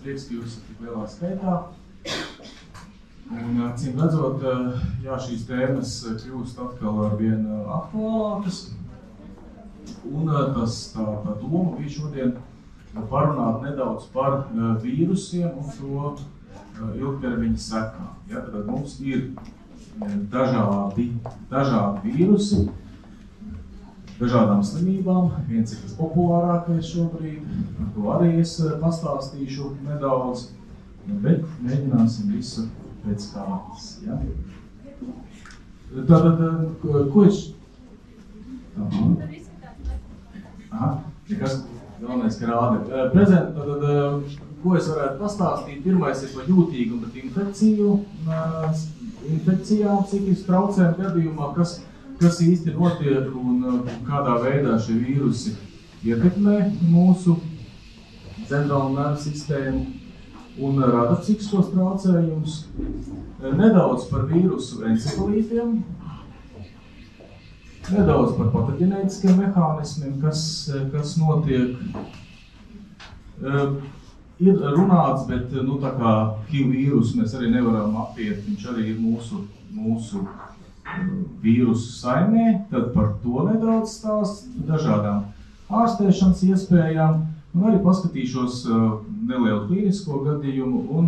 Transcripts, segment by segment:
prieks, ka jūs esat tik lielā skaitā. Un, cīm redzot, jā, šīs tēmas kļūst atkal arvien aktuālākas. Un tā doma bija šodien parunāt nedaudz par vīrusiem un to ilgtermiņa sekām. Ja, tad mums ir dažādi vīrusi, dažādām slimībām. Viens ir tas populārākais šobrīd, par to arī es pastāstīšu nedaudz, bet mēģināsim visu pēc kārtas. Ja? Tātad, ko es... Aha, nekas galvenais, ka rāda. Prezent, tātad, ko es varētu pastāstīt? Pirmais ir par jūtīgumu, bet infekcijām, psihisku traucējumu gadījumā, kas īsti notiek un kādā veidā šie vīrusi ietekmē mūsu centrālo nervu sistēmu un rada psihiskos traucējumus. Nedaudz par vīrusu encefalītiem, nedaudz par patoģenētiskiem mehānismiem, kas notiek. Ir runāts, bet tā kā HIV vīrusu mēs arī nevaram apiet, viņš arī ir mūsu vīrusu saimē, tad par to nedaudz stāst, dažādām ārstēšanas iespējām, un arī paskatīšos nelielu klīnisko gadījumu un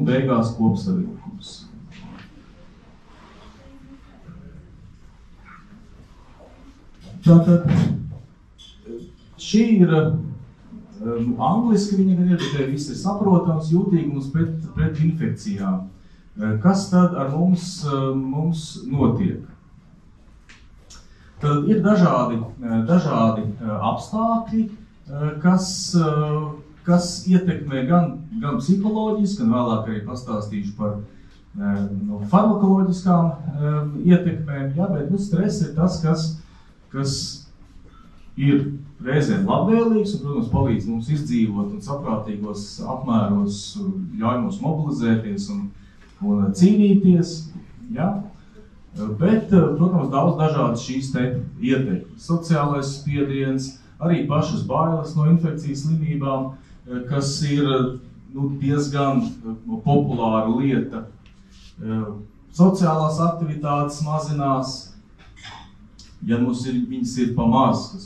beigās kopsavilkums. Tātad šī ir angliski, viņa gan ir, bet viss ir saprotams, jūtīgums pret infekcijām. Kas tad ar mums notiek? Tad ir dažādi apstākļi, kas ietekmē gan psiholoģiski, gan vēlāk arī pastāstīšu par farmakoloģiskām ietekmēm, ja, bet stress ir tas, kas ir reizēm labvēlīgs un, protams, palīdz mums izdzīvot un saprātīgos apmēros, ļauj mums mobilizēties un cīnīties, ja? Bet, protams, daudz dažādas šīs te ietekmes. Sociālais spiediens, arī pašas bailes no infekcijas slimībām, kas ir diezgan populāra lieta. Sociālās aktivitātes mazinās, ja viņas ir pa maz, ka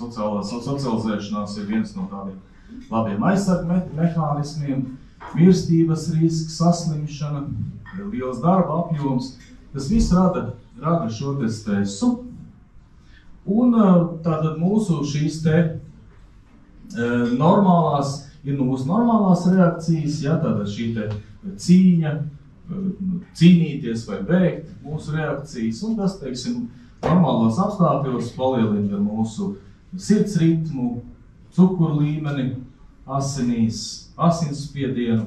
socializēšanās ir viens no tādiem labiem aizsargu mehānismiem, mirstības risks, saslimšana, liels darba apjoms, tas viss rada šo te stresu. Un tātad mūsu šīs te mūsu normālās reakcijas, ja, tātad šī te cīnīties vai bēgt mūsu reakcijas, un tas, teiksim, normālos apstākļos palielina mūsu sirds ritmu, cukuru līmeni, asinsspiedienu.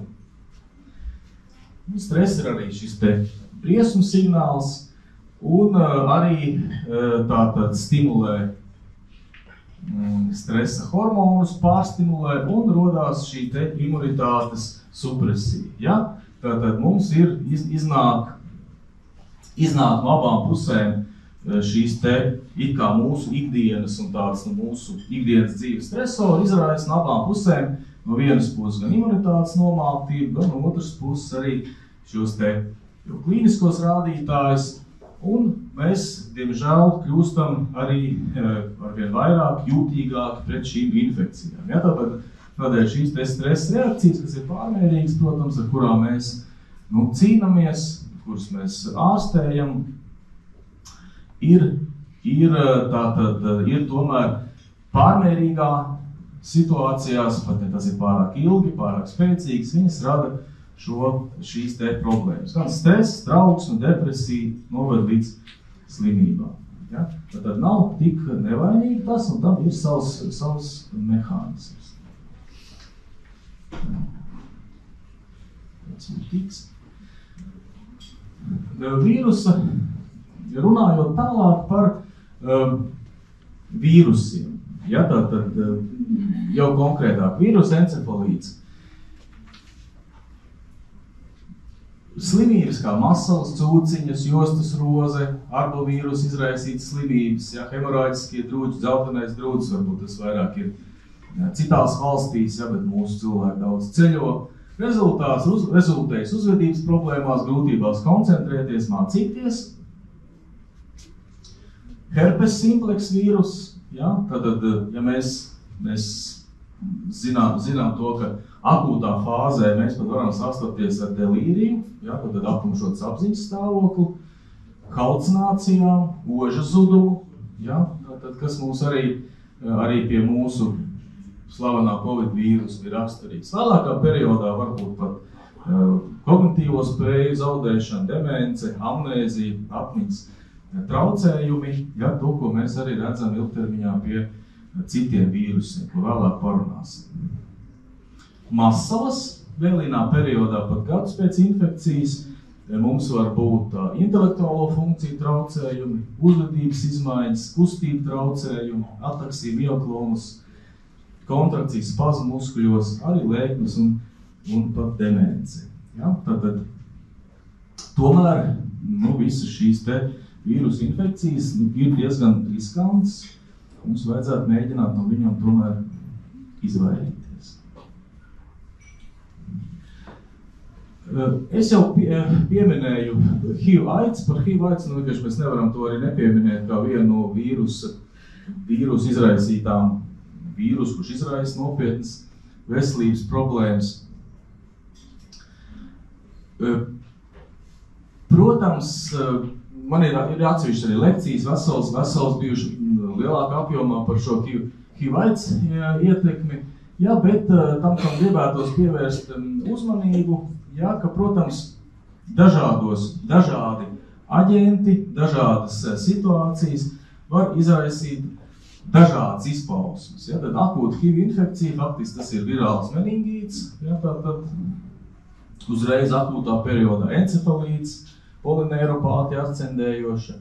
Stress ir arī šis te briesmu signāls un arī tātad stimulē stresa hormonus, pārstimulē un rodās šī te imunitātes supresija. Ja? Tātad mums ir iznāk no abām pusēm šīs te it kā mūsu ikdienas un tāds mūsu ikdienas dzīves stresori izraisa no abām pusēm. No vienas puses gan imunitātes nomāktība, gan no otras puses arī šos te klīniskos rādītājus. Un mēs, diemžēl, kļūstam arī arvien vairāk jūtīgāki pret šīm infekcijām. Ja, tādēļ šīs te stresa reakcijas, kas ir pārmērīgas, protams, ar kurām mēs cīnamies, kuras mēs ārstējam, ir tomēr pārmērīgā situācijās, pat ne tas ir pārāk ilgi, pārāk spēcīgs, viņas rada šīs te problēmas. Gan stress, trauksme, depresija noved līdz slimībām. Ja? Tad nav tik nevainīgi tas, un tam ir savs mehānisms. Tas ir tiks. Vīrusa, runājot tālāk par vīrusiem. Ja, tad jau konkrētāk vīrusa encefalīts. Slimības kā masalas, cūciņas, jostas roze, arbovīrusa izraisītas slimības, ja, hemorāģiskie drūķi, dzeltenais drūcis, varbūt tas vairāk ir citās valstīs, ja, bet mūsu cilvēki daudz ceļo. Rezultējas uzvedības problēmās, grūtībās koncentrēties, mācīties. Herpes simplex vīrus, ja, tad, ja mēs zinām to, ka akūtā fāzē mēs pat varam sastapties ar delīriju, ja, tad aptumšotas apziņas stāvokli, halucinācijām, oža zudumu, ja, tad, kas mums arī pie mūsu slavenā Covid vīrusa ir raksturīgs. Vēlākā periodā varbūt pat kognitīvo spēju zaudēšana, demence, amnēzija, atmiņas traucējumi, ja, to, ko mēs arī redzam ilgtermiņā pie citiem vīrusiem, ko vēlāk parunāsim. Masalas vēlīnā periodā pat gadus pēc infekcijas mums var būt intelektuālo funkciju traucējumi, uzvedības izmaiņas, kustību traucējumi, ataksija, mioklomas, kontrakcijas, spazmu muskuļos, arī lēkmes un pat demence. Ja? Tātad, tomēr visas šīs te vīrusu infekcijas ir diezgan riskantas. Mums vajadzētu mēģināt no viņam tomēr izvairīties. Es jau pieminēju HIV/AIDS. Par HIV/AIDS vienkārši mēs nevaram to arī nepieminēt kā vienu no vīrusu izraisītām vīrusu, kurš izraisa nopietnas veselības problēmas. Protams, man ir atsevišķi arī lekcijas, vesels bijuši lielākā apjomā par šo HIV/AIDS ietekmi, ja, bet tam, kam gribētos pievērst uzmanību, ja, ka, protams, dažādi aģenti, dažādas situācijas var izraisīt dažādas izpausmes. Ja, tad akūta HIV infekcija, faktiski tas ir virāls meningīts, ja, tad uzreiz akūtā periodā encefalīts, polineiropātija ascendējoša.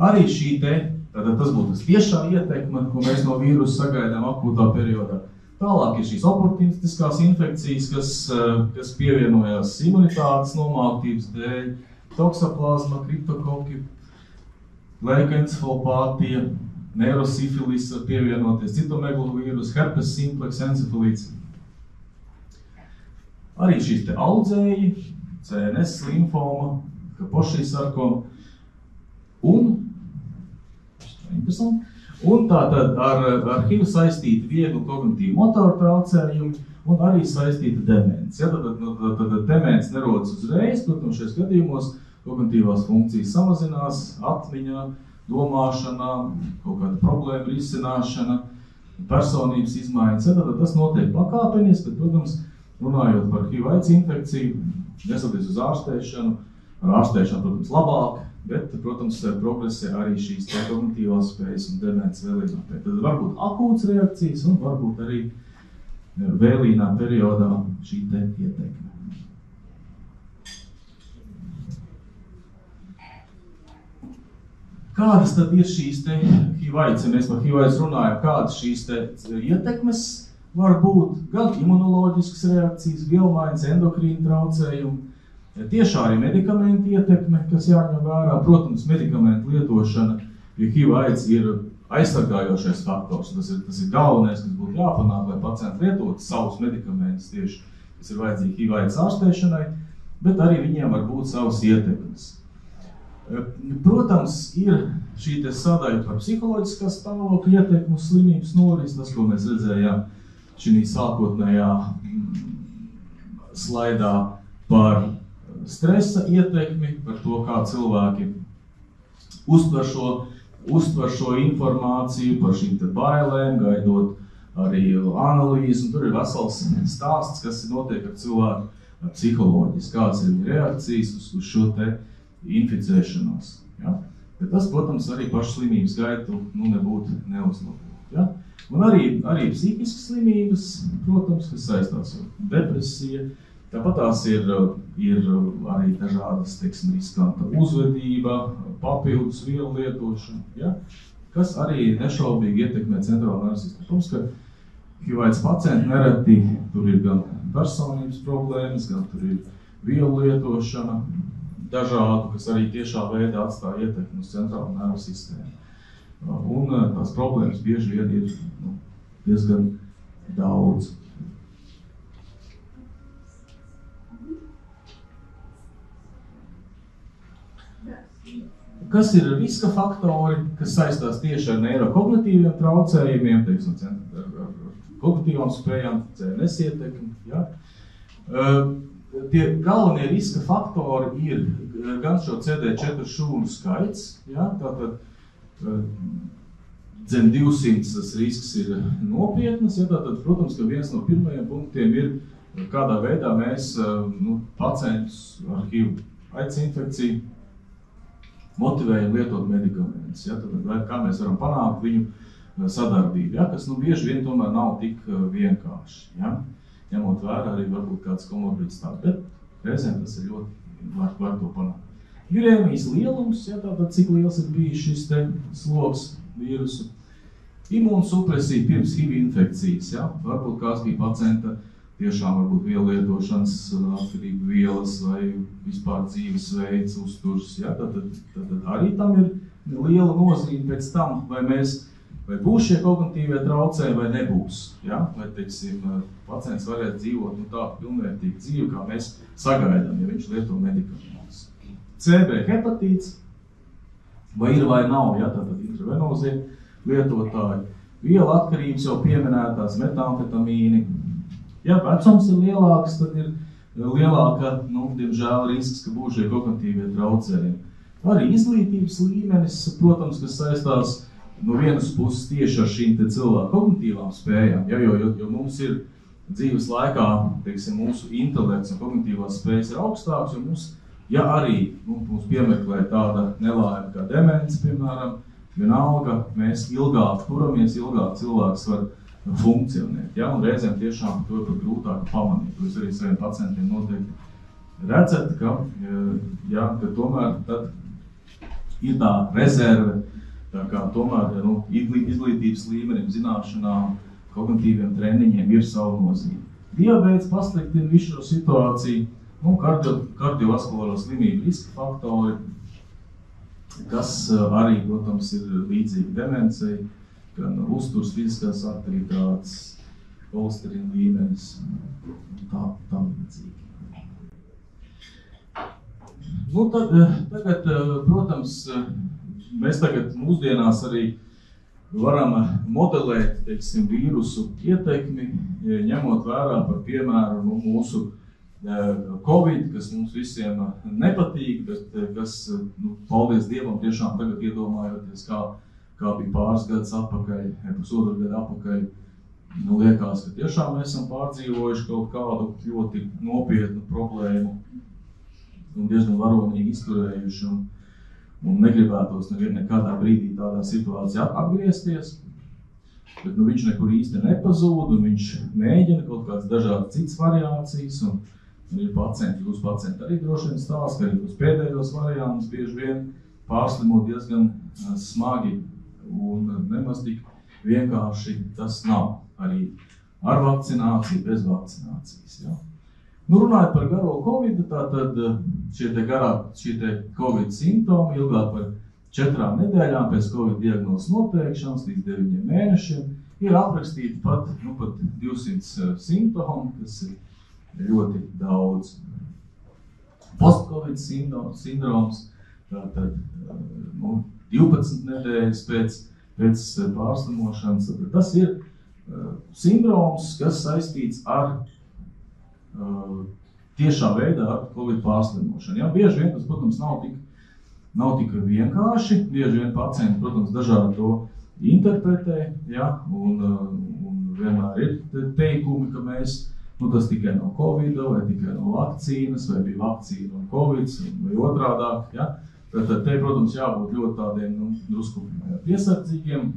Arī šī tas būtu tiešā ietekme, ko mēs no vīrusa sagaidām akūtā periodā. Tālāk ir šīs oportunistiskās infekcijas, kas pievienojās imunitātes nomāktības dēļ, toksoplazma, kriptokoki, leikoencefalopātija, neirosifilis var pievienoties, citomeglovīrus, herpes simplex, encefalīts. Arī šīs te audzēji, CNS limfoma, Kapoši sarkoma un tātad ar HIV saistīti viegli kognitīvi motoru traucējumi un arī saistīta demence. Ja, tad demence nerodas uzreiz, protams, šajos gadījumos kognitīvās funkcijas samazinās, atmiņa, domāšana, kaut kāda problēma risināšana, personības izmaiņas. Ja, tad tas notiek pakāpeniski, bet, protams, runājot par HIV/AIDS infekciju, nesoties uz ārstēšanu, ar ārstēšanu, protams, labāk, bet, protams, progresē arī šīs kognitīvās spējas un demence vēlīnā. Tad var būt akūtas reakcijas un varbūt arī vēlīnā periodā šī te ietekme. Kādas tad ir šīs te HIV/AIDS, ja mēs par HIV/AIDS runājam, kādas šīs te ietekmes var būt gan imunoloģiskas reakcijas, vielmaiņas, endokrīna traucējumi, tiešā arī medikamentu ietekme, kas jāņem vērā. Protams, medikamentu lietošana pie HIV/AIDS ir aizsargājošais faktors. Tas ir galvenais, kas būtu jāpanāk, lai pacienti lietotu savus medikamentus tieši, kas ir vajadzīgi HIV/AIDS ārstēšanai, bet arī viņiem var būt savas ietekmes. Protams, ir šī te sadaļa par psiholoģiskā stāvokļa ietekmu uz slimības noris, tas, ko mēs redzējām šī sākotnējā slaidā par stresa ietekmi, par to, kā cilvēki uztver šo informāciju, par šīm te bailēm, gaidot arī analīzi, un tur ir vesels stāsts, kas notiek ar cilvēku psiholoģiski, kādas ir viņa reakcijas uz šo te inficēšanos. Ja? Bet tas, protams, arī pašu slimības gaitu nebūtu neuzlabot. Ja? Un arī psihiskas slimības, protams, kas saistās ar depresiju. Tāpat tās ir arī dažādas, teiksim, riskanta uzvedība, papildus vielu lietošana, ja? Kas arī nešaubīgi ietekmē centrālo nervu sistēmu. Protams, ka HIV/AIDS pacienti nereti tur ir gan personības problēmas, gan tur ir vielu lietošana dažādu, kas arī tiešā veidā atstāja ietekmi uz centrālo nervu sistēmu. Un tās problēmas bieži vien ir diezgan daudz. Kas ir riska faktori, kas saistās tieši ar neirokognitīviem traucējumiem, teiksim, ar kognitīvām spējām, CNS ietekmi, ja? Tie galvenie riska faktori ir gan šo CD4 šūnu skaits, ja? Tātad zem 200 tas risks ir nopietnas, ja? Tātad, protams, ka viens no pirmajiem punktiem ir, kādā veidā mēs pacientus ar HIV aids infekciju motivējam lietot medikamentus, ja? Tad, kā mēs varam panākt viņu sadarbību, ja? Kas bieži vien tomēr nav tik vienkārši, ja? Ņemot vērā arī varbūt kāds komorbiditāte, bet reizēm tas ir ļoti var to panākt. Virēmijas lielums, ja? Tātad cik liels ir bijis šis te sloks vīrusu. Imūnsupresija pirms HIV infekcijas, ja? Varbūt kāds bija pacienta tiešām varbūt vielu lietošanas atkarību vielas vai vispār dzīvesveids, uzturs, ja? Tad arī tam ir liela nozīme pēc tam, vai būs šie kognitīvie traucējumi vai nebūs, ja? Vai, teiksim, pacients varētu dzīvot tā pilnvērtīgu dzīvi, kā mēs sagaidām, ja viņš lieto medikamentus. CB hepatīts, vai ir vai nav, ja? Tātad intravenozie lietotāji, viela atkarības jau pieminētās, metamfetamīni. Ja vecums ir lielāks, tad ir lielāka, diemžēl, risks, ka būs šie kognitīvie traucējumi. Arī izglītības līmenis, protams, kas saistās no vienas puses tieši ar šīm te cilvēku kognitīvām spējām, ja, jo mums ir dzīves laikā, teiksim, mūsu intelekts un kognitīvās spējas ir augstāks, jo mums, ja arī mums piemeklē tāda nelaime kā demence, piemēram, vienalga, mēs ilgāk turamies, ilgāk cilvēks var funkcionēt, ja, un reizēm tiešām to ir pat grūtāk pamanīt. Jūs arī saviem pacientiem noteikti redzat, ka tomēr tad ir tā rezerve, tā kā tomēr izglītības līmenim, zināšanām, kognitīviem treniņiem ir savu nozīme. Diabēts pasliktina visu šo situāciju, kardiovaskulāro slimību riska faktori, kas arī, protams, ir līdzīgi demencei, gan uzturs, fiziskās aktivitātes, holesterīna līmenis un tam līdzīgi. Tagad, protams, mēs tagad mūsdienās arī varam modelēt, teiksim, vīrusu ietekmi, ņemot vērā par piemēru mūsu Covid, kas mums visiem nepatīk, bet kas, paldies Dievam, tiešām tagad iedomājoties, kā bija pāris gadus atpakaļ, pusotru gadu atpakaļ, liekas, ka tiešām mēs esam pārdzīvojuši kaut kādu ļoti nopietnu problēmu un diezgan varonīgi izturējuši un negribētos nekādā brīdī tādā situācijā atgriezties, bet viņš nekur īsti nepazūd un viņš mēģina kaut kādas dažādas citas variācijas un ir pacienti, jūs pacienti arī droši vien stāst, ka arī tos pēdējos variantus bieži vien pārslimot diezgan smagi un nemaz tik vienkārši tas nav arī ar vakcināciju, bez vakcinācijas. Ja? Runājot par garo Covid, tātad šie Covid simptomi ilgāk par 4 nedēļām pēc Covid diagnozes noteikšanas līdz 9 mēnešiem ir aprakstīti pat 200 simptomi, kas ir ļoti daudz. Post-Covid sindroms, tātad 12 nedēļas pēc pārslimošanas. Tas ir sindroms, kas saistīts ar tiešā veidā ar Covid pārslimošanu. Ja? Bieži vien tas, protams, nav tik vienkārši. Bieži vien pacienti, protams, dažādi to interpretē, ja? un vienmēr ir teikumi, ka mēs tas tikai no Covid, vai tikai no vakcīnas, vai bija vakcīna un Covid, vai otrādāk. Ja? Tad te, protams, jābūt ļoti tādiem drusku piesardzīgiem.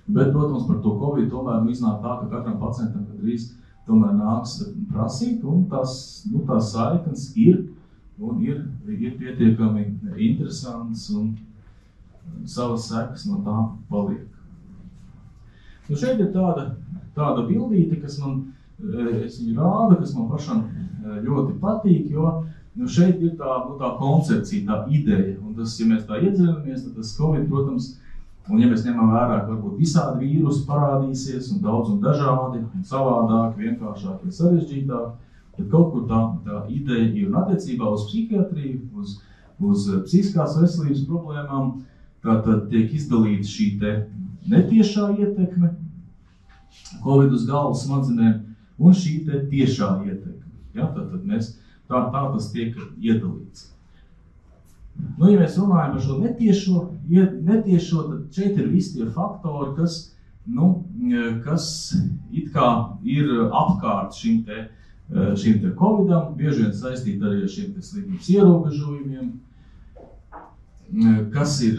Bet, protams, par to Covid tomēr iznāk tā, ka katram pacientam drīz tomēr nāks prasīt, un tās saiknes ir pietiekami interesants un savas sekas no tā paliek. Šeit ir tāda bildīte, kas es viņu rādu, kas man pašam ļoti patīk, jo šeit ir tā koncepcija, tā ideja, un tas, ja mēs tā iedziļinamies, tad tas Covid, protams, Un ja mēs ņemam vērā, ka varbūt visādi vīrusi parādīsies un daudz un dažādi, un savādāk, vienkāršāk vai sarežģītāk, tad kaut kur tā ideja ir un attiecībā uz psihiatriju, uz psihiskās veselības problēmām, tātad tiek izdalīta šī te netiešā ietekme, Covid uz galvas smadzenēm, un šī te tiešā ietekme. Ja, tātad tā tas tiek iedalīts. Nu, ja mēs runājam par šo netiešo, tad šeit ir visi tie faktori, kas it kā ir apkārt šim te Covidam, bieži vien saistīti arī ar šiem te slimības ierobežojumiem, kas ir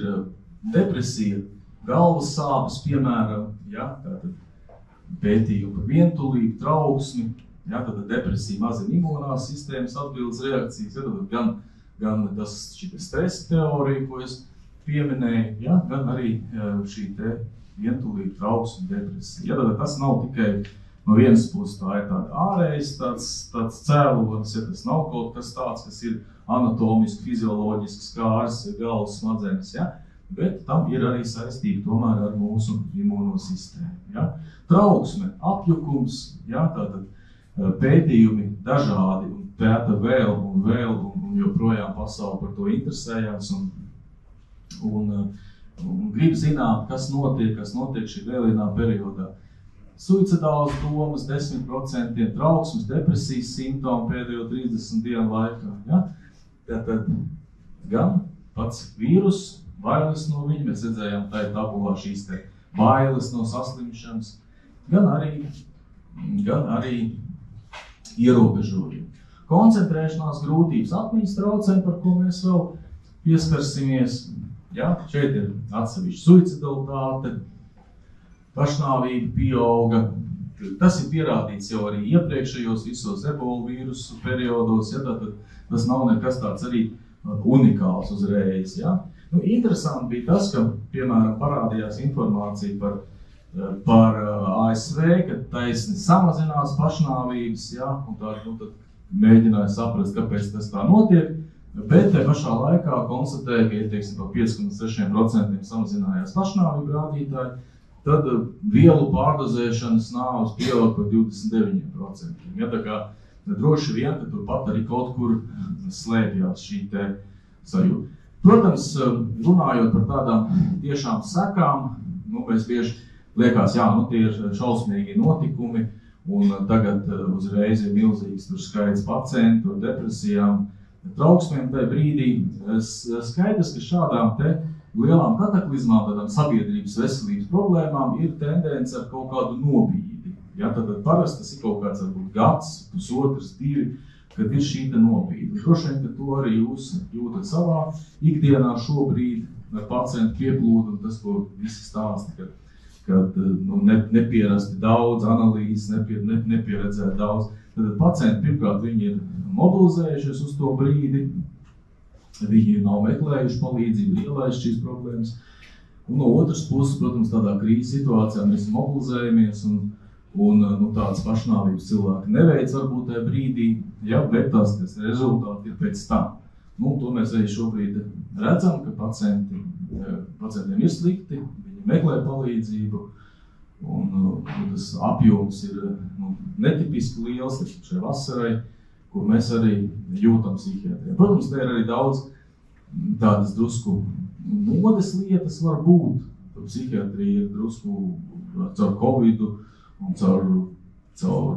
depresija, galvas sāpes, piemēram, ja, tātad pētījumi par vientulību, trauksmi, ja, tātad depresija mazina imunās sistēmas atbildes reakcijas, ja, tātad gan tas šī stresa teorija, ko es pieminēju, ja, gan arī šī te vientulība, trauksme, depresija. Ja, tas nav tikai no vienas puses, tā ir tāda ārējais, tāds cēlonis, ja tas nav kaut kas tāds, kas ir anatomiski, fizioloģisks, kārs, galvas smadzenes, ja, bet tam ir arī saistība tomēr ar mūsu imūnosistēmu. Ja. Trauksme, apjukums, ja, tātad pētījumi dažādi un pēta vēl un joprojām pasauli par to interesējās un grib zināt, kas notiek šī vēlienā periodā. Suicidālas domas 10%, trauksmes, depresijas simptomi pēdējo 30 dienu laikā. Ja? Tātad gan pats vīrus, bailes no viņa, mēs redzējām tā ir tabulā šīs te bailes no saslimšanas, gan arī ierobežojumi. Koncentrēšanās grūtības, atmiņas traucējumi, par ko mēs vēl pieskarsimies. Ja? Šeit ir atsevišķa suicidalitāte, pašnāvība pieauga. Tas ir pierādīts jau arī iepriekšējos visos ebola vīrusu periodos, ja? Tātad tas nav nekas tāds arī unikāls uzreiz. Ja? Nu, interesanti bija tas, ka, piemēram, parādījās informācija par ASV, ka taisni samazinās pašnāvības, ja? Un tad mēģināja saprast, kāpēc tas tā notiek, bet te pašā laikā konstatēja, ka, ja teiksim, par 5,6% samazinājās pašnāvību rādītāji, tad vielu pārdozēšanas nāves pieaug par 29%. Ja, tā kā droši vien, ka turpat arī kaut kur slēpjās šī te sajūta. Protams, runājot par tādām tiešām sekām, mēs bieži liekas, jā, tie ir šausmīgi notikumi, un tagad uzreiz ir milzīgs skaits pacientu ar depresijām, trauksmēm tajā brīdī. Skaidrs, ka šādām te lielām kataklizmām, tādām sabiedrības veselības problēmām ir tendence ar kaut kādu nobīdi. Ja, tad parasti tas ir kaut kāds varbūt gads, pusotrs, 2, kad ir šī te nobīde. Droši vien, ka to arī jūs jūtat savā ikdienā šobrīd ar pacientu pieplūdu, un tas, ko visi stāsta, kad nepierasti daudz analīzes, nepieredzēt daudz. Tad pacienti pirmkārt viņi ir mobilizējušies uz to brīdi, viņi nav meklējuši palīdzību, ielaist šīs problēmas. Un no otras puses, protams, tādā krīzes situācijā mēs mobilizējamies un tādas pašnāvības cilvēki neveic varbūt tajā brīdī, ja, bet tas rezultāti ir pēc tam. To mēs arī šobrīd redzam, ka pacientiem ir slikti, viņi meklē palīdzību, un tas apjoms ir netipiski liels šai vasarai, ko mēs arī jūtam psihiatrijā. Protams, te ir arī daudz tādas drusku modes lietas var būt. Psihiatrija ir drusku caur Covidu un caur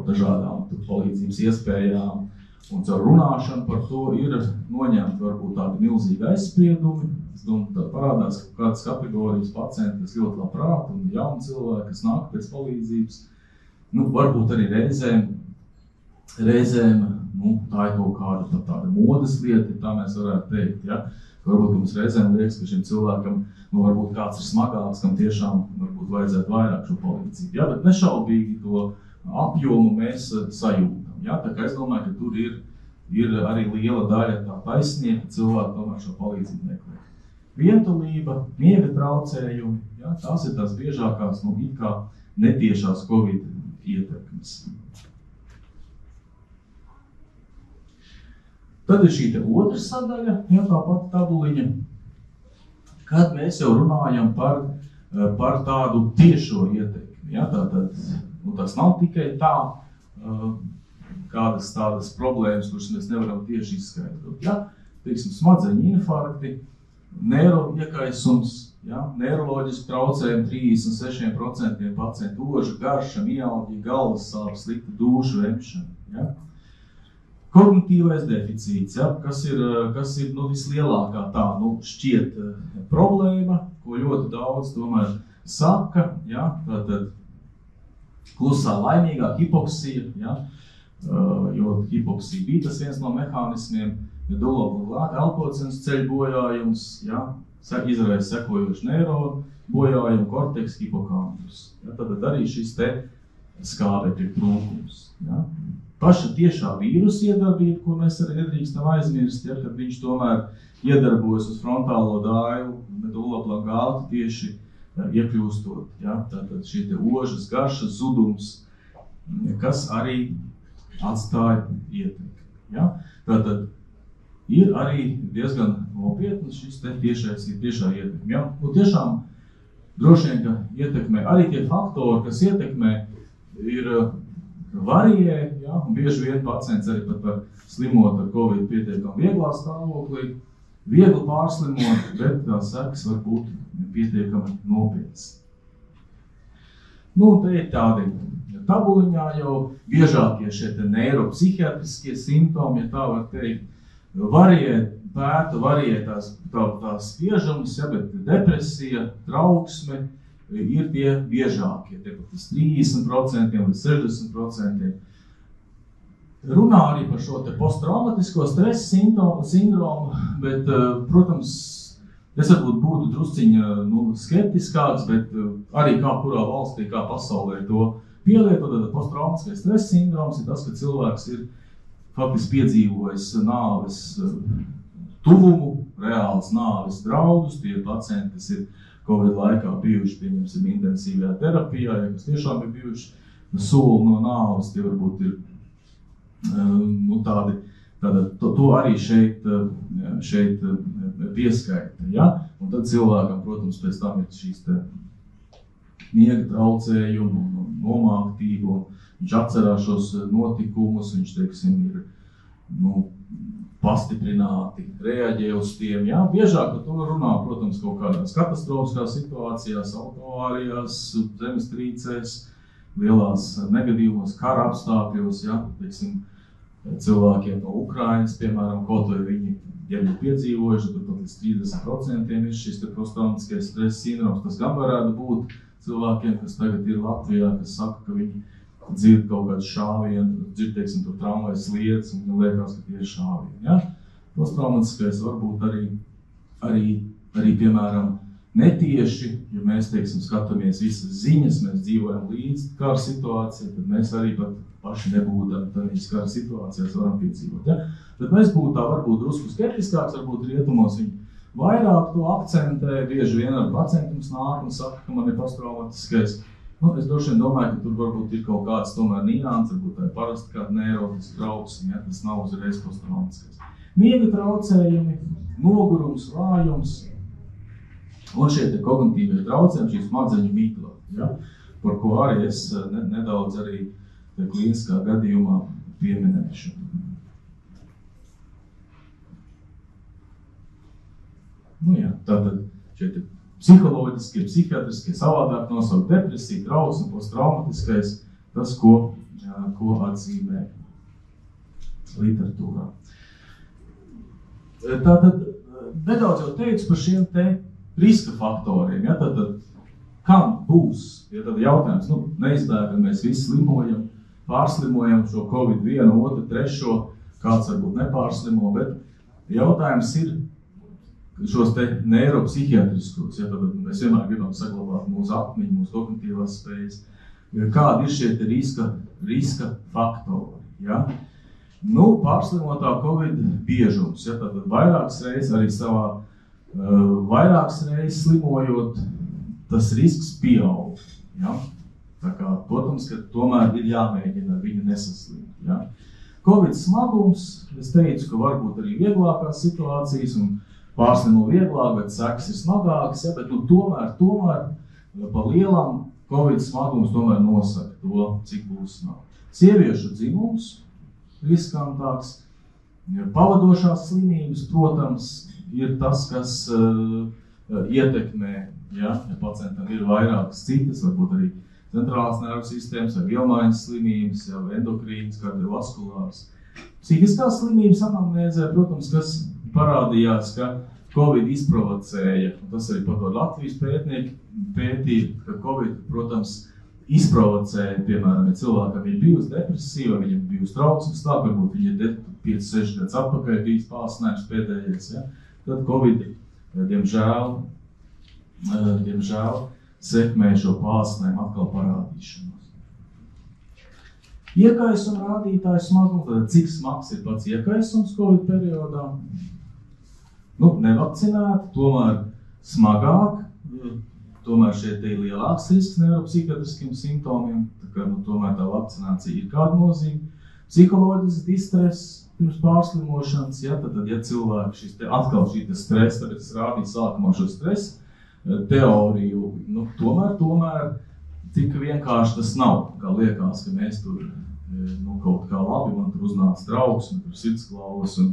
dažādām palīdzības iespējām un caur runāšanu par to ir noņemti varbūt tādi milzīgi aizspriedumi. Es domāju, tad parādās kādas kategorijas pacienti, kas ļoti labprāt un jauni cilvēki, kas nāk pēc palīdzības. Varbūt arī reizēm tā ir kaut kāda tāda modes lieta, tā mēs varētu teikt, ja? Varbūt mums reizēm liekas, ka šim cilvēkam, varbūt kāds ir smagāks, kam tiešām varbūt vajadzētu vairāk šo palīdzību, ja? Bet nešaubīgi to apjomu mēs sajūtam, ja? Tā kā es domāju, ka tur ir arī liela daļa tā taisnieka cilvēki tomēr šo palīdzību meklē. Vientulība, miega traucējumi, ja? Tās ir tās biežākās, it kā netiešās Covid ietekmes. Tad ir šī te otra sadaļa, ja tā pati tabuliņa, kad mēs jau runājam par par tādu tiešo ietekmi. Ja? Tātad, tas nav tikai tā, kādas tādas problēmas, kuras mēs nevaram tieši izskaidrot. Ja? Teiksim, smadzeņu infarkti, neiroiekaisums, ja? Neiroloģiski traucējumi 36% pacientu, oža, garša, mialģija, galvas sāpes, slikta dūša, vemšana. Ja? Kognitīvais deficīts, ja? kas ir vislielākā tā, šķiet problēma, ko ļoti daudz tomēr saka, ja? Tātad klusā laimīgā hipoksija, ja? Jo hipoksija bija tas viens no mehānismiem, ja dolobulāta elpocenas ceļu bojājums, ja? Izraisa sekojoši neironu bojājumu, korteks, hipokampus. Ja? Tad arī šis te skābekļa trūkums. Ja? Paša tiešā vīrusa iedarbība, ko mēs arī nedrīkstam aizmirst, ja? Kad viņš tomēr iedarbojas uz frontālo dailu, medulla oblongāta tieši iekļūstot. Ja? Tātad šī te ožas, garšas zudums, kas arī atstāja ietekmi. Ja? Tātad ir arī diezgan nopietnas šis te tiešā ietekme. Ja? Tiešām droši vien, ka ietekmē arī tie faktori, kas ietekmē, ir varijē, ja? Un bieži vien pacients arī pat var slimot ar Covid pietiekami vieglā stāvoklī, viegli pārslimot, bet tās sekas var būt pietiekami nopietnas. Te ir tādi tabuliņā jau biežākie šie neiropsihiatriskie simptomi, ja tā var teikt, varijē tās biežumas, ja, bet depresija, trauksme ir tie biežākie, tie pat 30% līdz 60%. Runā arī par šo te posttraumatisko stresa sindromu, bet, protams, es varbūt būtu drusciņa skeptiskāks, bet arī kā kurā valstī, kā pasaulē to pielietot, tad posttraumatiskais stresa sindroms ir tas, ka cilvēks ir faktiski piedzīvojis nāves tuvumu, reāls nāves draudus, tie pacienti, kas ir Covid laikā bijuši, pieņemsim, intensīvajā terapijā, ja kas tiešām ir bijuši soli no nāves, tie varbūt ir to arī šeit pieskaita, ja? Un tad cilvēkam, protams, pēc tam ir šīs te miega traucējumi, nomāktība, un viņš atcerās šos notikumus, viņš, teiksim, ir pastiprināti, reaģē uz tiem. Jā, biežāk par to runā, protams, kaut kādās katastrofiskās situācijās, autoārijās, zemestrīcēs, lielās negadījumos, kara apstākļos, jā, teiksim, cilvēkiem no Ukrainas, piemēram, kaut vai viņi, ja viņi piedzīvojuši, tad pat līdz 30% ir šis te posttraumatiskais stresa sindroms. Tas gan varētu būt cilvēkiem, kas tagad ir Latvijā, kas saka, ka viņi dzird kaut kādu šāvienu, dzird, teiksim, tur tramvajas lietas, un viņam liekas, ka tie ir šāvieni, ja? Posttraumatiskais varbūt arī, piemēram, netieši, ja mēs, teiksim, skatāmies visas ziņas, mēs dzīvojam līdz kara situācijai, tad mēs arī pat paši nebūtam tādīs kara situācijās varam piedzīvot, ja? Bet mēs būtu tā varbūt drusku skeptiskāks, varbūt rietumos viņi vairāk to akcentē, bieži vien ar pacientums nāk un saka, ka man ir posttraumatiskais. Es droši vien domāju, ka tur varbūt ir kaut kāds tomēr nianses, varbūt tā ir parasti kāda neirotiska trauksme, ja, tas nav uzreiz posttraumatiskais. Miega traucējumi, nogurums, vājums un šie te kognitīvie traucējumi, šī smadzeņu migla, ja, par ko arī es nedaudz arī klīniskā gadījumā pieminēšu. Tātad šie te psiholoģiskie, psihiatriskie, savādāk nosaukt depresija, trauksme, posttraumatiskais, tas, ko atzīmē literatūrā. Tātad nedaudz jau teicu par šiem te riska faktoriem, ja, tātad kam būs, ja tad jautājums, neizbēgam, mēs visi slimojam, pārslimojam šo Covid 1, 2, 3, kāds varbūt nepārslimo, bet jautājums ir, šos te neiropsihiatriskos, ja, tad mēs vienmēr gribam saglabāt mūsu atmiņu, mūsu kognitīvās spējas. Kādi ir šie te riska faktori, ja? Pārslimotā Covid biežums, ja, tad vairākas reizes arī savā vairākas reizes slimojot, tas risks pieaug, ja? Tā kā, protams, ka tomēr ir jāmēģina ar viņu nesaslimt, ja? Covid smagums, es teicu, ka varbūt arī vieglākās situācijas un pārslimo vieglāk, bet sekas ir smagākas, ja, bet tomēr pa lielam Covid smagums tomēr nosaka to, cik būs smagi. Sieviešu dzimums riskantāks, pavadošās slimības, protams, ir tas, kas ietekmē, ja pacientam ir vairākas citas, varbūt arī centrālās nervu sistēmas, vai vielmaiņas slimības, ja endokrīnas, kardiovaskulāras. Psihiskās slimības anamnēzē, protams, kas parādījās, ka Covid izprovocēja, un tas arī par to Latvijas pētnieki pētīja, ka Covid, protams, izprovocēja, piemēram, ja cilvēkam ir bijusi depresija, viņam ir bijusi trauksmes tā, varbūt viņa ir 5-6 gadus atpakaļ bijis pārsnājums pēdējais, ja? Tad Covid, diemžēl sekmē šo pārsnājumu atkal parādīšanos. Iekaisuma rādītājs smagums, tad cik smags ir pats iekaisums Covid periodā? Nevakcinēti, tomēr smagāk, tomēr šeit ir lielāks risks neuropsihiatriskiem simptomiem, tā kā tomēr tā vakcinācija ir kāda nozīme. Psiholoģisks distress pirms pārslimošanas, ja, tad ja cilvēki atkal šī stresa, tāpēc es rādīju sākumā šo stresa teoriju, tomēr tik vienkārši tas nav, kā liekas, ka mēs tur kaut kā labi, man tur uznāca trauksme, tur sirdsklauvas un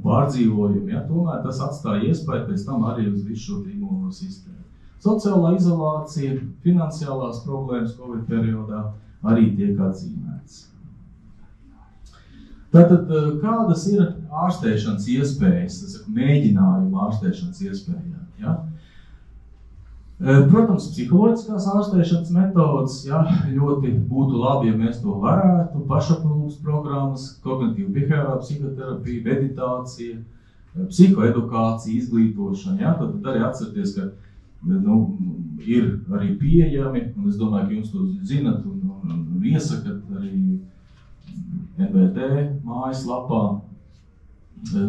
pārdzīvojumi, ja, tomēr tas atstāja iespēju pēc tam arī uz visu šo imūno sistēmu. Sociālā izolācija, finansiālās problēmas Covid periodā arī tiek atzīmētas. Tātad, kādas ir ārstēšanas iespējas, mēģinājuma ārstēšanas iespējām? Ja? Protams, psiholoģiskās ārstēšanas metodas, ja, ļoti būtu labi, ja mēs to varētu, pašaprūpas programmas, kognitīva behaviorāla psihoterapija, meditācija, psihoedukācija, izglītošana. Ja, tad arī atcerieties, ka ir arī pieejami, un es domāju, ka jums to zinat un iesakat arī NBT mājaslapā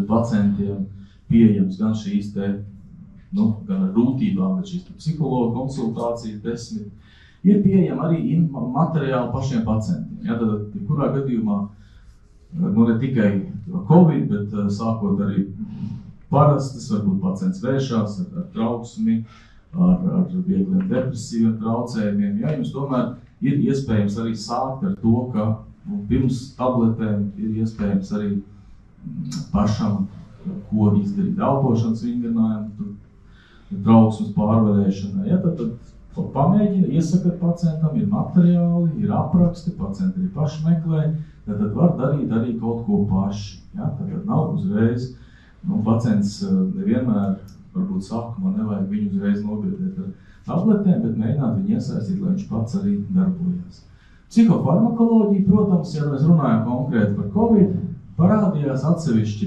pacientiem pieejams gan šīs gan ar rūtībām, bet šīs psihologa konsultācijas 10. Ir pieejami arī materiāli pašiem pacientiem. Ja, tad, kurā gadījumā, ne tikai Covid, bet sākot arī parastas, varbūt pacients vēršās ar trauksmi, ar viegliem depresīviem traucējumiem. Ja, jums tomēr ir iespējams arī sākt ar to, ka pirms tabletēm ir iespējams arī pašam, ko izdarīt elpošanas vingrinājumu, trauksmes pārvarēšanai. Ja, tad pamēģina, iesakat pacientam, ir materiāli, ir apraksti, pacienti arī paši meklē, tad var darīt arī kaut ko paši. Ja, tad nav uzreiz, pacients nevienmēr, varbūt sākumā nevajag viņu uzreiz nobiedēt ar tabletēm, bet mēģināt viņu iesaistīt, lai viņš pats arī darbojas. Psihofarmakoloģija, protams, ja mēs runājam konkrēti par Covid, parādījās atsevišķi,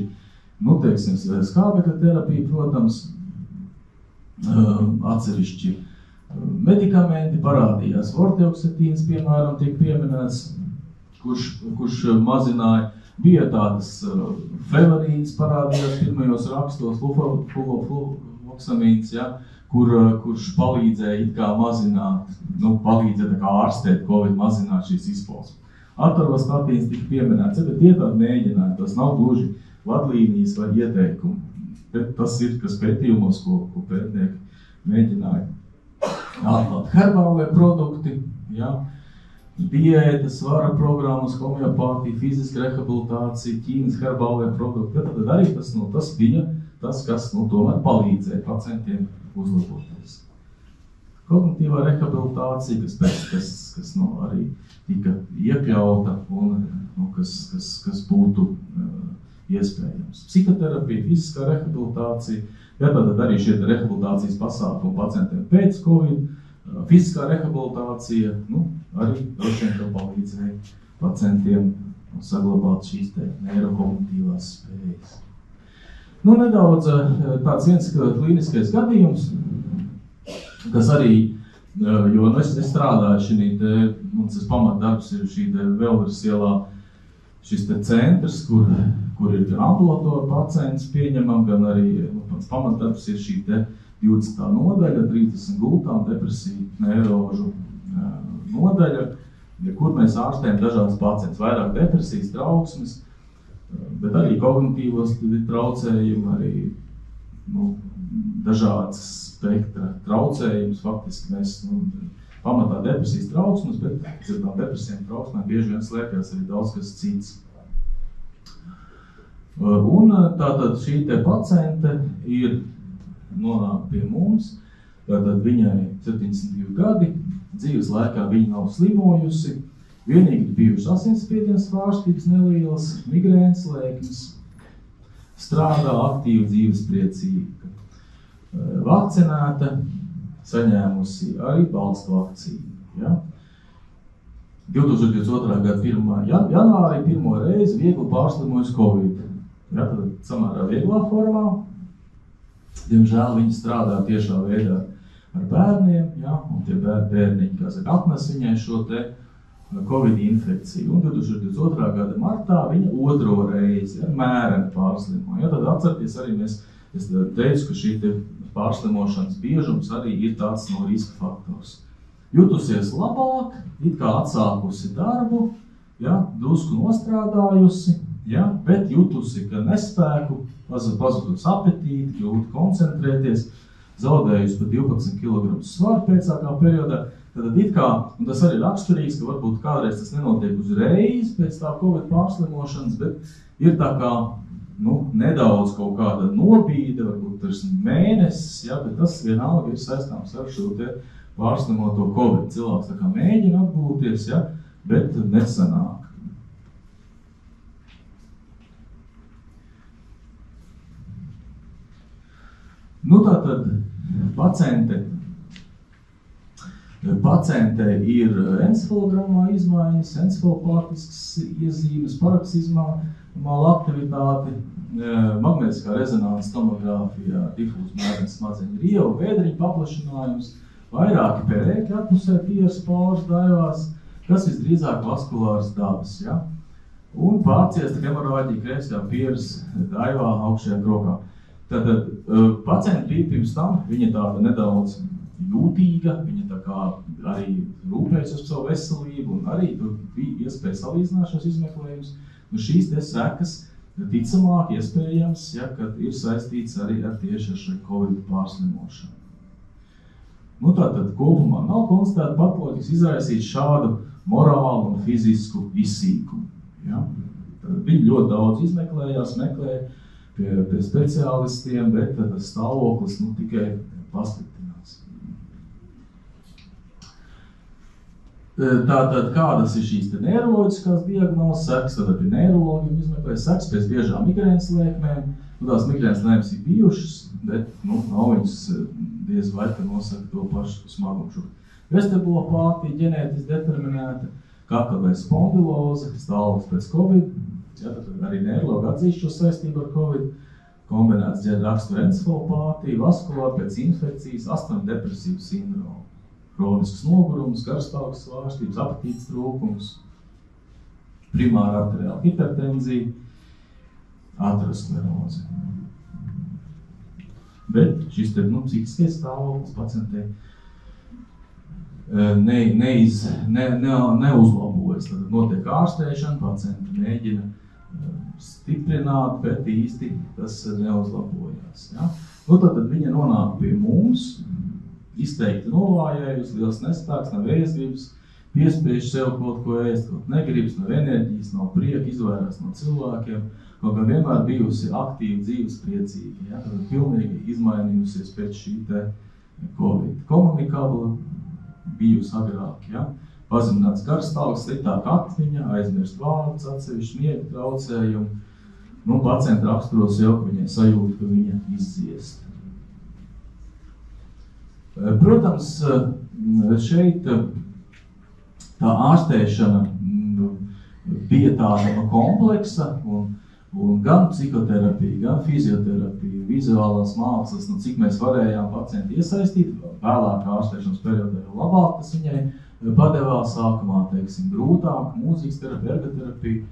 skābekļa terapija, protams, atsevišķi medikamenti parādījās. Vortioxetīns, piemēram, tiek pieminēts, kurš mazināja. Bija tādas feverīns parādījās pirmajos rakstos, flufloxamīns, ja, kurš palīdzēja it kā mazināt, palīdzēja tā kā ārstēt Covid, mazināt šīs izpausmes. Atorvastatīns tika pieminēts, bet tie tādi mēģināja, tas nav gluži vadlīnijas vai ieteikumi. Bet tas ir, kas pētījumos, ko pētnieki mēģināja atklāt. Herbālie produkti, ja, diēta, svara programmas, homeopātija, fiziska rehabilitācija, ķīnas herbālie produkti. Tad arī tas bija tas, kas tomēr palīdzēja pacientiem uzlaboties. Kognitīvā rehabilitācija, kas arī tika iekļauta un kas būtu iespējams. Psihoterapija, fiziskā rehabilitācija, tad arī šie rehabilitācijas pasākumi pacientiem pēc Covid, fiziskā rehabilitācija, arī droši vien palīdzēja pacientiem saglabāt šīs neirokognitīvās spējas. Nedaudz tāds viens klīniskais gadījums, kas arī, jo es strādāju mums pamatdarbs ir šī Velveres ielā, šis centrs, kur ir gan ambulatora pacients pieņemam, gan arī pamatdarbs ir šī 20. nodaļa, 30 gultām, depresiju, neirožu nodaļa, kur mēs ārstējam dažādas pacientus, vairāk depresijas, trauksmes, bet arī kognitīvos traucējumi, arī dažādas spektra traucējumus. Faktiski mēs pamatā depresijas trauksmes, bet ar tām depresijām trauksmēm bieži vien slēpjas arī daudz kas cits. Un tātad šī te paciente ir nonāk pie mums, tātad viņai 72 gadi, dzīves laikā viņa nav slimojusi, vienīgi bijušas asinsspiediena svārstības nelielas, migrēnas lēkmes, strādā aktīvi dzīvespriecīga, vakcinēta, saņēmusi arī balstu vakcīnu. Ja? 2022. gada 1. janvārī pirmo reizi viegli pārslimojusi Covid. Ja, tad samērā vieglā formā. Diemžēl viņi strādā tiešā veidā ar bērniem, ja, un tie bērniņi, kā saka, atnes viņai šo te Covid infekciju. Un 2022. gada martā viņa otro reizi ar mēreni pārslimoja. Ja, tad atcerieties arī es teicu, ka šī te pārslimošanas biežums arī ir tāds no riska faktors. Jutusies labāk, it kā atsākusi darbu, ja, drusku nostrādājusi, ja, bet jutusi, ka nespēku, pazudus apetīti, grūti koncentrēties, zaudējusi pa 12 kg svaru pēcākā periodā. Tad it kā, un tas arī raksturīgs, ka varbūt kādreiz tas nenotiek uzreiz pēc tā Covid pārslimošanas, bet ir tā kā, nedaudz kaut kāda nobīde, varbūt tas mēnesis, ja, bet tas vienalga ir saistāms ar šo te pārslimoto Covid. Cilvēks tā kā mēģina atgūties, ja, bet nesanāk. Tātad paciente ir encefalogrammā izmaiņas, encefalopātiskas iezīmes, paroksizmāla aktivitāte, magnētiskā rezonanses tomogrāfijā, difūza mērens smadzeņu rievu, vēdriņu paplašinājums, vairāki pērēki atpusē pieres paužu daivās, kas visdrīzāk vaskulārs dabas, ja? Un pārciesta hemorāģija kreisajā pieres daivā augšējā krokā. Tātad pacienti bija pirms tam, viņa tāda nedaudz jūtīga, viņa tā kā arī rūpējas uz savu veselību un arī tur bija iespēja salīdzināt šos izmeklējumus. Šīs te sekas ticamāk iespējams, ja, kad ir saistīts arī tieši ar šo Covid pārslimošanu. Tātad kopumā nav konstatēta patoloģiski izraisīt šādu morālu un fizisku izsīkumu. Ja? Tad viņi ļoti daudz izmeklējās, meklēja pie speciālistiem, bet tas stāvoklis tikai pasliktinās. Tātad, kādas ir šīs te neiroloģiskās diagnozes, sekas, tad pie neirologiem izmeklē sekas pēc biežām migrēnas lēkmēm. Tās migrēnas lēkmes ir bijušas, bet nav viņas diez vai, ka nosaka to pašu smagumu. Vestibulopātija, ģenētiski determinēta, kakavē spondiloze, stāvoklis pēc Covid. Ja, tad arī neirologi atzīst šo saistību ar Covid, kombinēts ģenerākstura encefalopātija, vaskulāri pēc infekcijas, astmadepresīvu sindromu, kronisks nogurums, garstāvoklis svārstības, apetītes trūkums, primāra arteriāla hipertenzija, ateroskleroze. Bet šis te psihiskais stāvoklis pacientei neuzlabojas. Tad notiek ārstēšana, pacienti mēģina stiprināt, bet īsti tas neuzlabojās. Ja? Tad viņa nonāk pie mums, izteikti novājējusi, liels nespēks, nav vēzgribas, piespiež sev kaut ko ēst, kaut negribas, nav enerģijas, nav prieka, izvairās no cilvēkiem, kaut kā vienmēr bijusi aktīva dzīvespriecīga, ja? Tad pilnīgi izmainījusies pēc šī te Covid. Komunikabla bijusi agrāk, ja? Pazemināts garstāvoklis, sliktāk atmiņa, aizmirst vārdus, atsevišķi miega traucējumi. Pacienti raksturos jau, ka viņai sajūta, ka viņa izdziest. Protams, šeit tā ārstēšana bija tāda kompleksa, un gan psihoterapija, gan fizioterapija, vizuālās mākslas, cik mēs varējām pacienti iesaistīt, vēlāk ārstēšanas periodā jau labāk tas viņai padevās, sākumā, grūtāk, mūzikas terapija, ergoterapija.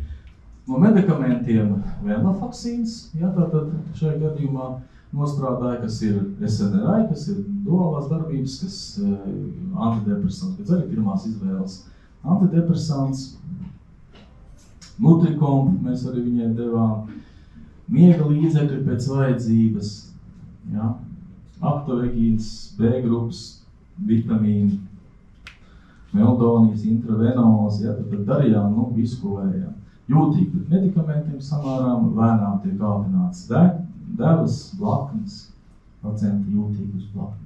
No medikamentiem venlafaksīns, ja, tātad šajā gadījumā nostrādāja, kas ir SNRI, kas ir duālās darbības, kas antidepresants, pēc arī pirmās izvēles antidepresants, Nutrikomp mēs arī viņai devām, miega līdzekļi pēc vajadzības, ja, aptovegīns, B grupas, vitamīni, meldonijas, intravenozi, ja, tad darījām, visu, ko vajag. Jūtīgi pret medikamentiem samērām, lēnām tiek ātrināts devas, blaknes, pacienti jūtīgi uz blakni.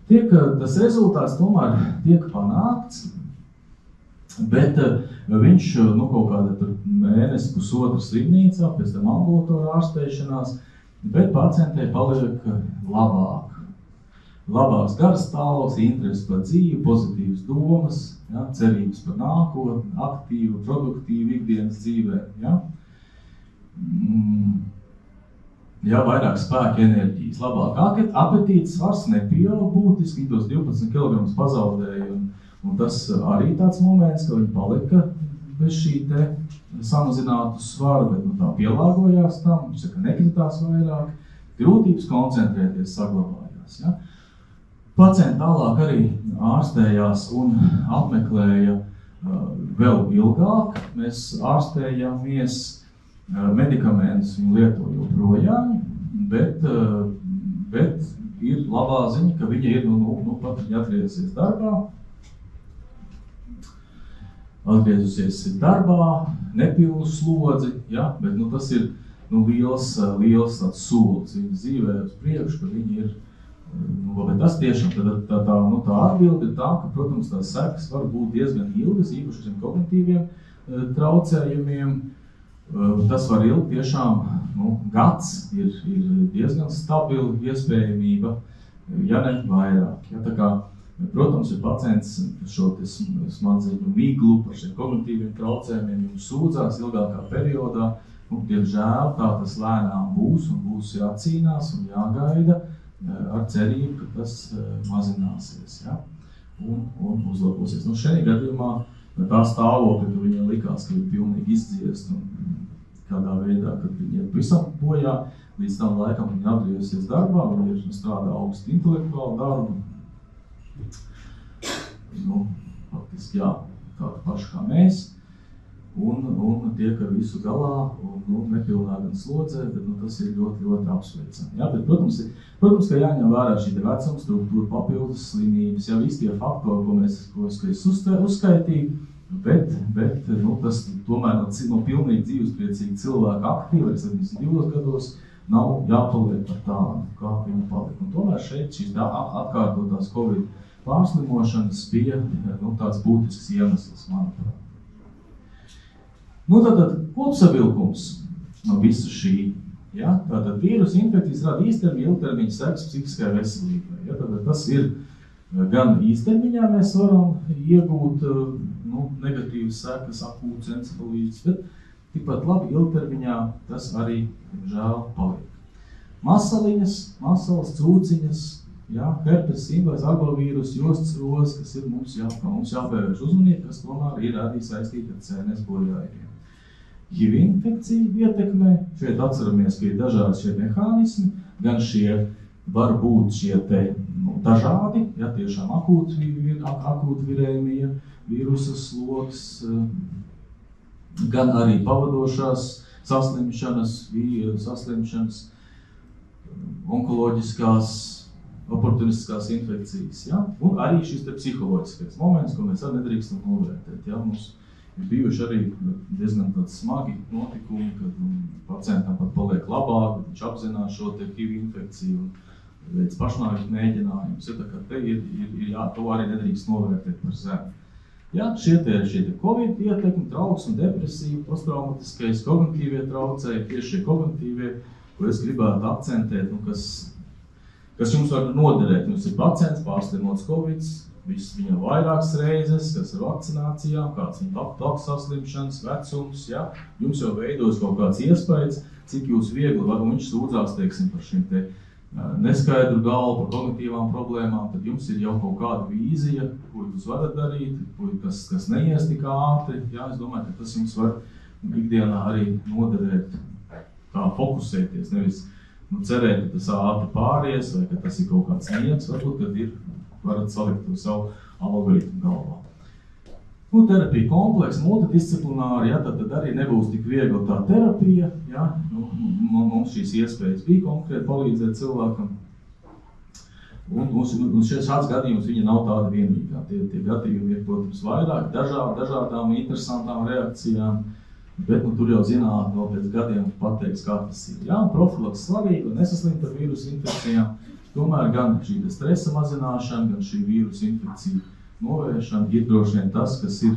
Tas rezultāts tomēr tiek panākts, bet viņš kaut kāda tur mēnesi, pusotru slimnīcā, pēc tam ambulatorā ārstēšanās, bet pacientei paliek labāk. Labāks garstāvoklis, interesi par dzīvi, pozitīvas domas, ja, cerības par nākotni, aktīvu, produktīvu ikdienas dzīvē. Ja. Ja, vairāk spēka, enerģijas, labāk apetītes, svars nepieaug būtiski, tos 12 kg pazaudēja, un tas arī tāds moments, ka viņi palika bez šī te samazinātu svaru, bet tā pielāgojās tam, viņš saka, nekritās vairāk, grūtības koncentrēties saglabājās. Ja. Pacienti tālāk arī ārstējās un apmeklēja vēl ilgāk. Mēs ārstējāmies, medikamentus viņi lieto joprojām, bet ir labā ziņa, ka viņi ir pat atgriezusies darbā, nepilnu slodzi, ja, bet tas ir liels tāds solis viņa dzīvē uz priekšu, ka viņi ir. Bet tas tiešām tā atbilde ir tā, ka, protams, tās sekas var būt diezgan ilgas, īpaši šiem kognitīviem traucējumiem. Tas var ilgt tiešām, gads ir diezgan stabila iespējamība, ja ne vairāk. Ja, tā kā, protams, ja pacients šo smadzeņu miglu par šiem kognitīviem traucējumiem jums sūdzās ilgākā periodā, diemžēl tā tas lēnām būs un būs jācīnās un jāgaida, ar cerību, ka tas mazināsies, ja, un uzlabosies. Šajā gadījumā tā stāvokļa, ka viņai likās, ka ir pilnīgi izdziest un kādā veidā, kad viņi ir visam bojā, līdz tam laikam viņi atgriezusies darbā, viņi ir strādā augstu intelektuālu darbu. Faktiski, jā, tādu pašu kā mēs. Un tiek ar visu galā, un nepilnā gan slodzē, bet tas ir ļoti, ļoti apsveicami. Ja, bet, protams, ka jāņem vērā šī vecuma struktūra, papildus slimības, ja visi tie faktori, ko es uzskaitīju, bet tas tomēr no pilnīgi dzīvespriecīgi cilvēki aktīvi, arī 72 gados, nav jāpaliek par tādu, kā viņi paliek. Un tomēr šeit šīs atkārtotās Covid pārslimošanas bija tāds būtisks iemesls, manuprāt. Tātad kopsavilkums no visu šī. Ja? Tātad vīrusu infekcijas rada īstermiņa, ilgtermiņa sekas psihiskai veselībai. Ja? Tātad tas ir gan īstermiņā mēs varam iegūt negatīvas sekas, akūtas encefalītes, bet tikpat labi ilgtermiņā tas arī, žēl, paliek. Masalas, cūciņas, ja? Herpes simplex, arbovīrus, jostas rozes, kas ir mums jāpievērš uzmanība, kas tomēr ir arī saistīta ar CNS bojājumiem. HIV infekcija ietekmē, šeit atceramies, ka ir dažādi šie mehānismi, gan šie var būt šie te dažādi, ja tiešām akūti virēmija, vīrusa sloks, gan arī pavadošās saslimšanas, onkoloģiskās, oportunistiskās infekcijas, ja? Un arī šis te psiholoģiskais moments, ko mēs arī nedrīkstam novērtēt, ja? Mums ir bijuši arī diezgan smagi notikumi, kad pacientam pat paliek labāk, viņš apzinās šo te HIV infekciju un veids pašnāvības mēģinājumus. Ja, tā kā te ir to arī nedrīkst novērtēt par zemu. Ja, šie te Covid ietekmi, trauksme, depresija, posttraumatiskais, kognitīvie traucēji, tieši šie kognitīvie, ko es gribētu akcentēt, kas jums var noderēt. Jums ir pacients pārslimots Covid, viņam vairākas reizes, kas ir vakcinācijām, kāds viņa toks saslimšanas, vecums, ja? Jums jau veidos kaut kāds iespējas, cik jūs viegli viņš sūdzās, teiksim, par šim te neskaidru galvu, par kognitīvām problēmām, tad jums ir jau kaut kāda vīzija, ko jūs varat darīt, kas neies tik ātri, ja? Es domāju, ka tas jums var ikdienā arī noderēt, tā fokusēties, nevis cerēt, ka tas ātri pāries, vai ka tas ir kaut kāds niegs, varbūt, kad varat salikt to savu algoritmu galvā. Terapija kompleksa, multidisciplināri, ja, tad arī nebūs tik viegli tā terapija, ja. Mums šīs iespējas bija konkrēti palīdzēt cilvēkam. Un šāds gadījums viņa nav tāda vienīgā. Tie gadījumi ir, protams, vairāk, dažādām interesantām reakcijām, bet tur jau zināt, vēl pēc gadiem pateiks, kā tas ir. Jā, profilaks svarīgi, un nesaslimt ar vīrusu infekcijām. Tomēr gan šī stresa mazināšana, gan šī vīrusu infekcija novēršana ir droši vien tas, kas ir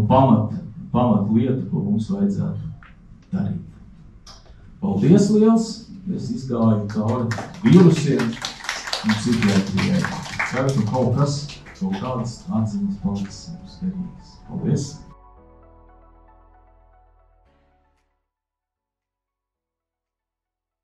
pamat lieta, ko mums vajadzētu darīt. Paldies liels! Es izgāju cauri vīrusiem un psihiatrijai. Ceru, ka kaut kādas atziņas paliks mums derīgas. Paldies!